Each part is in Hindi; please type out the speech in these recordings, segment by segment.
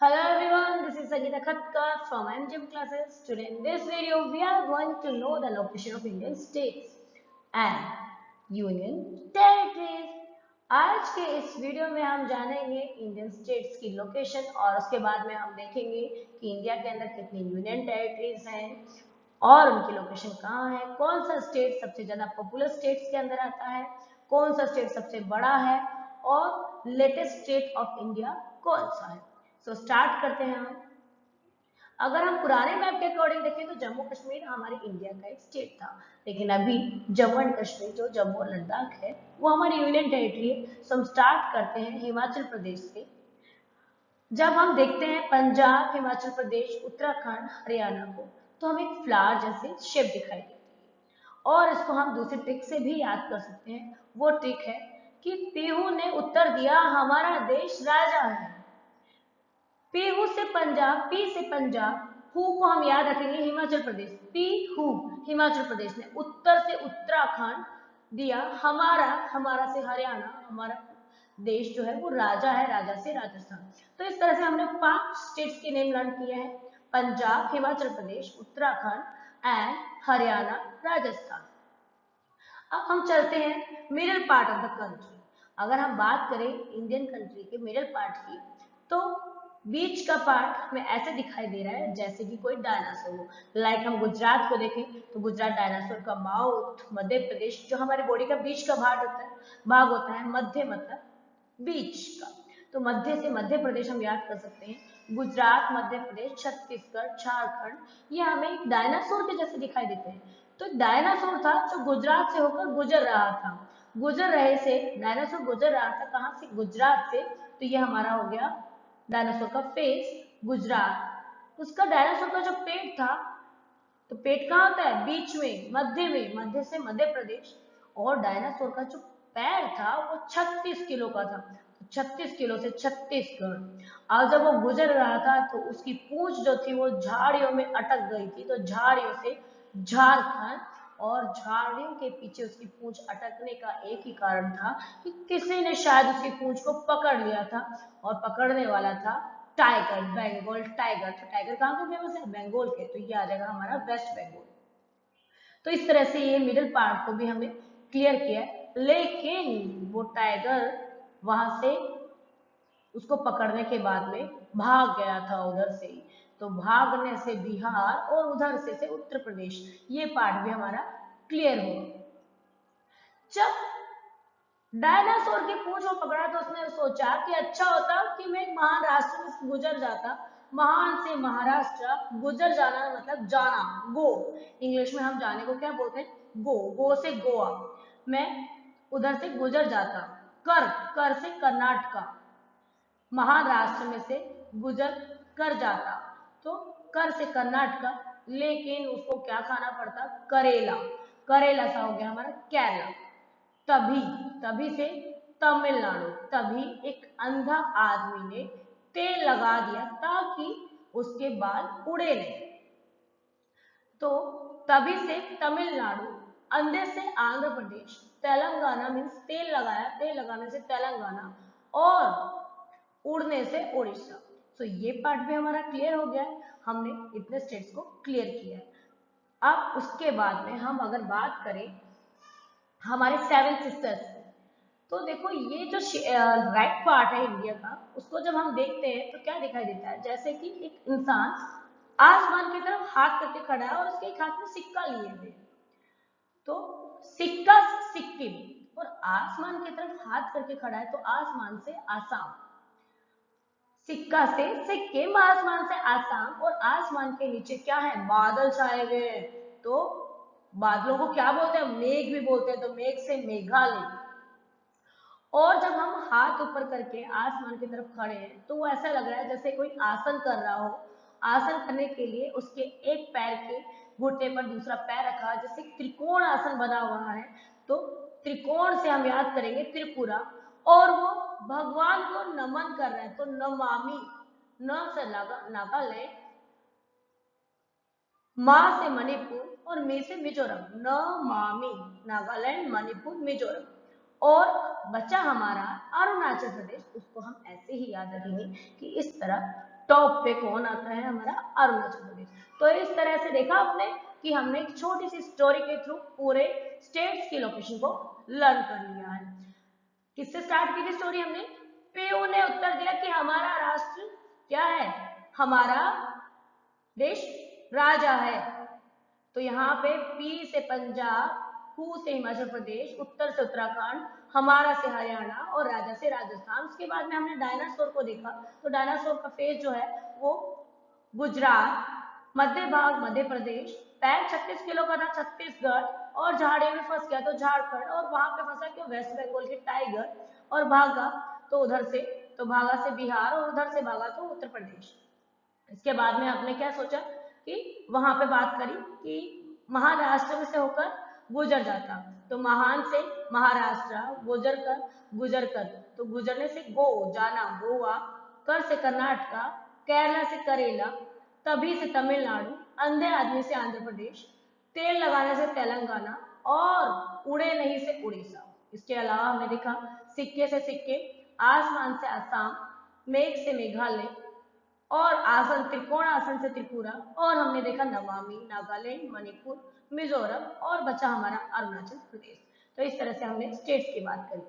Hello everyone, this is Sangeeta Khatkar from MGM classes. Today in this video, we are going to know the location of Indian states and union territories. आज के इस वीडियो में हम जानेंगे इंडियन स्टेट्स की लोकेशन और उसके बाद में हम देखेंगे कि इंडिया के अंदर कितनी यूनियन टेरिटरीज हैं और उनकी लोकेशन कहाँ है, कौन सा स्टेट सबसे ज्यादा पॉपुलर स्टेट्स के अंदर आता है, कौन सा स्टेट सबसे बड़ा है और लेटेस्ट स्टेट ऑफ इंडिया कौन सा है। तो स्टार्ट करते हैं हम। अगर हम पुराने मैप के अकॉर्डिंग देखें तो जम्मू कश्मीर हमारे इंडिया का एक स्टेट था, लेकिन अभी जम्मू एंड कश्मीर जो जम्मू और लद्दाख है वो हमारी यूनियन टेरिटरी है। सो हम स्टार्ट करते हैं हिमाचल प्रदेश से। जब हम देखते हैं पंजाब, हिमाचल प्रदेश, उत्तराखंड, हरियाणा को तो हमें एक फ्लावर जैसे शेप दिखाई देती है और इसको हम दूसरी ट्रिक से भी याद कर सकते हैं। वो ट्रिक है कि पीहू ने उत्तर दिया हमारा देश राजा है। पीहू से पंजाब, पी से पंजाब, हु को हम याद रखेंगे हिमाचल प्रदेश। पी हु हिमाचल प्रदेश ने, उत्तर से उत्तराखंड दिया, हमारा, हमारा से हरियाणा, हमारा देश जो है वो राजा है, राजा से राजस्थान। तो इस तरह से हमने 5 स्टेट्स के नेम लर्न किए हैं, पंजाब, हिमाचल प्रदेश, उत्तराखंड एंड हरियाणा, राजस्थान। अब हम चलते हैं middle part of the country. अगर हम बात करें इंडियन कंट्री के मिडिल पार्ट की तो बीच का पार्ट हमें ऐसे दिखाई दे रहा है जैसे कि कोई डायनासोर हो। लाइक हम गुजरात को देखें तो गुजरात डायनासोर का माउथ, मध्य प्रदेश जो हमारी बॉडी का बीच का भाग होता है मध्य मतलब बीच का, तो मध्य से मध्य प्रदेश हम याद कर सकते हैं। गुजरात, मध्य प्रदेश, छत्तीसगढ़, झारखंड, ये हमें एक डायनासोर के जैसे दिखाई देते हैं। तो डायनासोर था जो गुजरात से होकर गुजर रहा था, गुजर रहे से डायनासोर गुजर रहा था कहां से, गुजरात से। तो ये हमारा हो गया डायनासोर का फेस गुजरात। उसका डायनासोर का जो पेट था, तो पेट कहाँ होता है, बीच में, मध्य से मध्य प्रदेश। और डायनासोर का जो पैर था वो 36 किलो का था, 36 किलो से छत्तीसगढ़। और जब वो गुजर रहा था तो उसकी पूंछ जो थी वो झाड़ियों में अटक गई थी, तो झाड़ियों से झारखंड, और झाड़ियों के पीछे उसकी पूंछ अटकने का एक ही कारण था कि किसी ने शायद उसकी पूंछ को पकड़ लिया था, और पकड़ने वाला था टाइगर, बंगाल टाइगर। तो टाइगर कहाँ का फेमस है, बंगाल के, तो ये आ जाएगा हमारा वेस्ट बंगाल। तो इस तरह से ये मिडिल पार्ट को भी हमने क्लियर किया, लेकिन वो टाइगर वहां से उसको पकड़ने के बाद में भाग गया था उधर से ही। तो भागने से बिहार और उधर से उत्तर प्रदेश, ये पार्ट भी हमारा क्लियर हुआ। जब डायनासोर की पूंछ को पकड़ा तो उसने सोचा कि अच्छा होता कि मैं एक महान राष्ट्र में गुजर जाता। महान से महाराष्ट्र, गुजर जाना मतलब जाना, गो। इंग्लिश में हम जाने को क्या बोलते हैं, गो। गो से गोवा, मैं उधर से गुजर जाता। कर, कर से कर्नाटका, महाराष्ट्र में से गुजर कर जाता, तो कर से कर्नाटका। लेकिन उसको क्या खाना पड़ता, करेला, करेला सा हो गया हमारा केरला। तभी, तभी से तमिलनाडु, तभी एक अंधा आदमी ने तेल लगा दिया ताकि उसके बाल उड़े नहीं। तो तभी से तमिलनाडु, अंधे से आंध्र प्रदेश, तेलंगाना मीन्स तेल लगाया, तेल लगाने से तेलंगाना, और उड़ने से उड़ीसा। तो ये पार्ट भी हमारा क्लियर हो गया है, हमने इतने स्टेट्स को क्लियर किया है। अब उसके बाद में हम अगर बात करें हमारे 7 सिस्टर्स, तो देखो ये जो राइट पार्ट है इंडिया का, उसको जब हम देखते हैं तो क्या दिखाई देता है, जैसे कि एक इंसान आसमान की तरफ हाथ करके खड़ा है और उसके एक हाथ में सिक्का लिए हुए, तो सिक्का सिक्किम, और आसमान की तरफ हाथ करके खड़ा है तो आसमान से आसाम। सिक्का से सिक्किम, आसमान से आसाम, और आसमान के नीचे क्या है, बादल छाए हुए हैं। तो बादलों को क्या बोलते हैं, मेघ भी बोलते हैं, तो मेघ से मेघालय। और जब हम हाथ ऊपर करके आसमान की तरफ खड़े हैं तो वो ऐसा लग रहा है जैसे कोई आसन कर रहा हो। आसन करने के लिए उसके एक पैर के घुटने पर दूसरा पैर रखा, जैसे त्रिकोण आसन बना हुआ है। तो त्रिकोण से हम याद करेंगे त्रिपुरा, और वो भगवान को नमन कर रहे हैं, तो नमामि, न से नागालैंड, मा से मणिपुर और मे से मिजोरम, नमामि, नागालैंड, मणिपुर, मिजोरम। और बचा हमारा अरुणाचल प्रदेश, उसको हम ऐसे ही याद रखेंगे कि इस तरह टॉप पे कौन आता है? हमारा अरुणाचल प्रदेश। तो इस तरह से देखा आपने कि हमने एक छोटी सी स्टोरी के थ्रू पूरे स्टेट्स की लोकेशन को लर्न कर लिया है। किससे स्टार्ट की थी स्टोरी हमने? पीयू ने उत्तर दिया कि हमारा राष्ट्र क्या है? हमारा देश राजा है। तो यहाँ पे पी से पंजाब, हु से हिमाचल प्रदेश, उत्तर से उत्तराखंड, हमारा से हरियाणा और राजा से राजस्थान। उसके बाद में हमने डायनासोर को देखा। तो डायनासोर का फेस जो है वो गुजरात, मध्य भाग मध्य प्रदेश, पैर 36 किलो का था छत्तीसगढ़, और झाड़ी में फंस गया तो झारखंड, और वहां पे फंसा क्यों? वेस्ट बंगाल के टाइगर, और भागा तो उधर से, तो भागा से बिहार, और उधर से भागा तो उत्तर प्रदेश। इसके बाद में आपने क्या सोचा कि वहां पे बात करी कि महाराष्ट्र में से होकर गुजर जाता। तो महान से महाराष्ट्र, गुजर कर, तो गुजरने से गो जाना गोवा, कर से कर्नाटका, केरला से करेला, तभी से तमिलनाडु, अंधे आदमी से आंध्र प्रदेश, तेल लगाने से तेलंगाना, और उड़े नहीं से उड़ीसा। इसके अलावा हमने देखा सिक्के से सिक्के, आसमान से आसाम, मेघ से मेघालय, और आसन त्रिकोण आसन से त्रिपुरा, और हमने देखा नमामि, नागालैंड, मणिपुर, मिजोरम, और बचा हमारा अरुणाचल प्रदेश। तो इस तरह से हमने स्टेट्स की बात करी।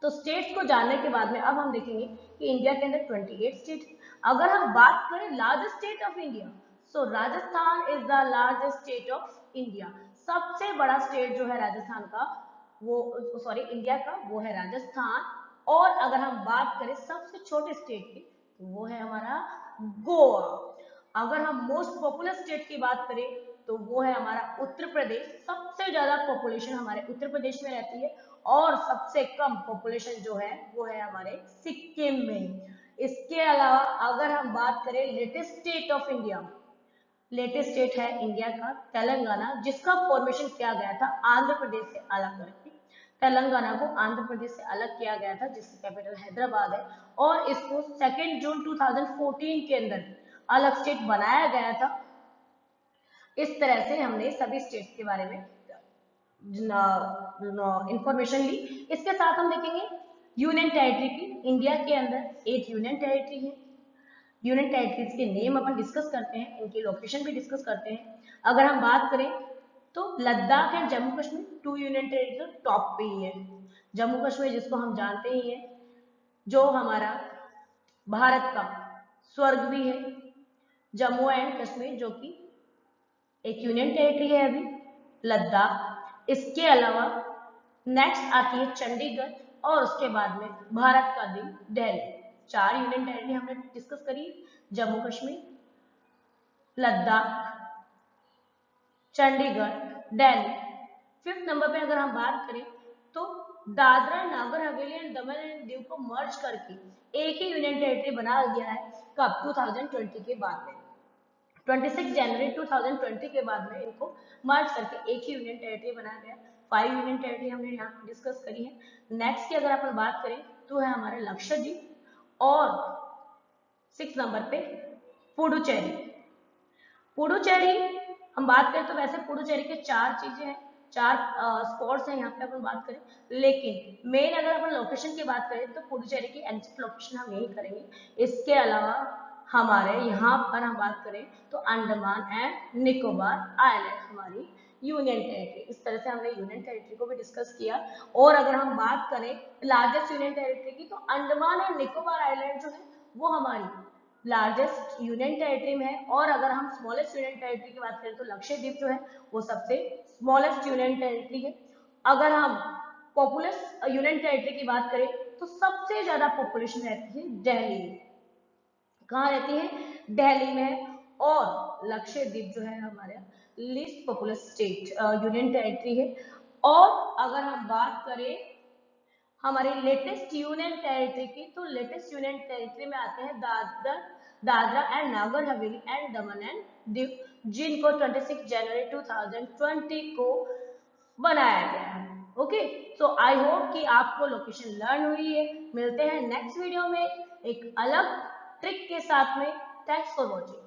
तो स्टेट्स को जानने के बाद में अब हम देखेंगे कि इंडिया के अंदर 28 स्टेट। अगर हम बात करें largest state of India, so Rajasthan is the largest state of India. सबसे बड़ा स्टेट जो है राजस्थान का, वो सॉरी इंडिया का, वो है राजस्थान। और अगर हम बात करें सबसे छोटे स्टेट की, तो वो है हमारा गोवा। अगर हम मोस्ट पॉपुलर स्टेट की बात करें तो वो है हमारा उत्तर प्रदेश। सबसे ज्यादा पॉपुलेशन हमारे उत्तर प्रदेश में रहती है, और सबसे कम पॉपुलेशन जो है वो है हमारे सिक्किम में। इसके अलावा अगर हम बात करें latest state of India, latest state है इंडिया का तेलंगाना, जिसका फॉर्मेशन किया गया था आंध्र प्रदेश से अलग करके। तेलंगाना को आंध्र प्रदेश से अलग किया गया था, जिसकी कैपिटल हैदराबाद है, और इसको 2 जून 2014 के अंदर अलग स्टेट बनाया गया था। इस तरह से हमने सभी स्टेट्स के बारे में इंफॉर्मेशन ली। इसके साथ हम देखेंगे यूनियन टेरिटरी की। इंडिया के अंदर 8 यूनियन टेरिटरी है। यूनियन टेरिटरीज के नेम अपन डिस्कस करते हैं, इनकी लोकेशन भी डिस्कस करते हैं। अगर हम बात करें तो Ladakh and Jammu Kashmir 2 union territory top पे ही है। जम्मू कश्मीर जिसको हम जानते ही हैं, जो हमारा भारत का स्वर्ग भी है, जम्मू एंड कश्मीर जो कि एक यूनियन टेरिटरी है अभी, लद्दाख। इसके अलावा नेक्स्ट आती है चंडीगढ़, और उसके बाद में भारत का दिल दिल्ली। 4 यूनियन टेरिटरी हमने डिस्कस करी, जम्मू कश्मीर, लद्दाख, चंडीगढ़, दिल्ली। 5th नंबर पे अगर हम बात करें तो Dadra Nagar Haveli and Daman and Diu को मर्ज करके एक ही यूनियन टेरिटरी बना दिया है। कब? 2020 के बाद में, 26 जनवरी 2020 के बाद में इनको मर्ज करके एक ही यूनियन टेरिटरी बनाया गया। 5 यूनियन टेरिटरी हमने यहाँ डिस्कस करी है। नेक्स्ट की अगर अपन बात करें तो है हमारे लक्षद्वीप, और 6 नंबर पे पुडुचेरी। पुडुचेरी हम बात करें तो वैसे पुडुचेरी के 4 चीजें हैं, 4 स्पॉट्स हैं यहाँ पे अपन बात करें, लेकिन मेन अगर अपन लोकेशन की बात करें तो पुडुचेरी की एग्जैक्ट लोकेशन हम यही करेंगे। इसके अलावा हमारे यहाँ पर हम बात करें तो अंडमान एंड निकोबार आइलैंड हमारी यूनियन टेरिटरी। इस तरह से हमने यूनियन टेरिटरी को भी डिस्कस किया। और अगर हम बात करें लार्जेस्ट यूनियन टेरिटरी की, तो अंडमान एंड निकोबार आइलैंड जो है वो हमारी लार्जेस्ट यूनियन टेरिटरी में है। और अगर हम स्मॉलेस्ट यूनियन टेरिटरी की बात करें तो लक्षद्वीप जो है वो सबसे स्मॉलेस्ट यूनियन टेरिटरी है। अगर हम पॉपुलस यूनियन टेरिटरी की बात करें तो सबसे ज्यादा पॉपुलेशन रहती है दिल्ली में। कहाँ रहती है? दिल्ली में। और लक्षद्वीप जो है हमारा least populous state union territory है। और अगर हम बात करें हमारी लेटेस्ट यूनियन टेरिटरी की, तो लेटेस्ट यूनियन टेरिटरी में आते हैं Dadra and Nagar Haveli and Daman and Diu, जिनको 26 जनवरी 2020 को बनाया गया है। ओके, सो आई होप कि आपको लोकेशन लर्न हुई है। मिलते हैं नेक्स्ट वीडियो में एक अलग ट्रिक के साथ में। Thanks for watching.